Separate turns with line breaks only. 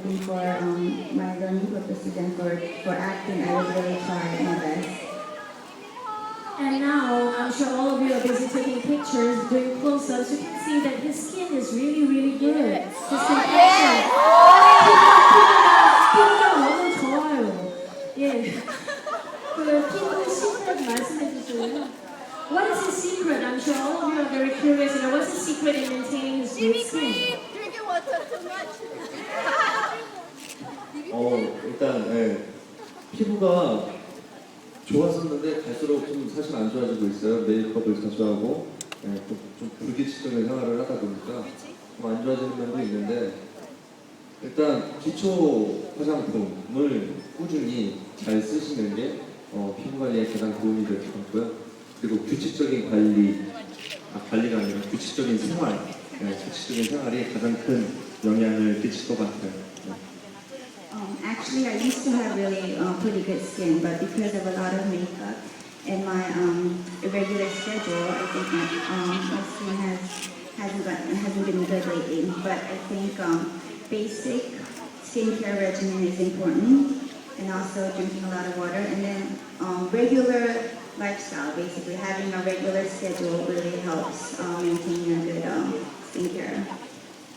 hoping for my learning purposes and for acting, I would really try my best.
And now, I'm sure all of you are busy taking pictures, doing close-ups. You can see that his skin is really, really good. His complexion. 피부가 너무 좋아요. 예. 그 피부 secret 말씀해 주실래요? What is his secret? I'm sure all of you are very curious. You know, what's his secret in maintaining his good skin?
Drinking water too much.
일단 피부가 좋았었는데 갈수록 좀 사실 안 좋아지고 있어요. 메이크업을 자주 하고 좀 불규칙적인 생활을 하다 보니까 좀 안 좋아지는 면도 있는데 일단 기초 화장품을 꾸준히 잘 쓰시는 게 피부 관리에 가장 도움이 될 것 같고요. 그리고 규칙적인 관리가 아니라 규칙적인 규칙적인 생활이 가장 큰 영향을 끼칠 것 같아요.
Actually, I used to have really pretty good skin, but because of a lot of makeup and my irregular schedule, I think my skin hasn't been good lately. But I think basic skincare regimen is important, and also drinking a lot of water, and then regular lifestyle. Basically, having a regular schedule really helps maintain a good skincare.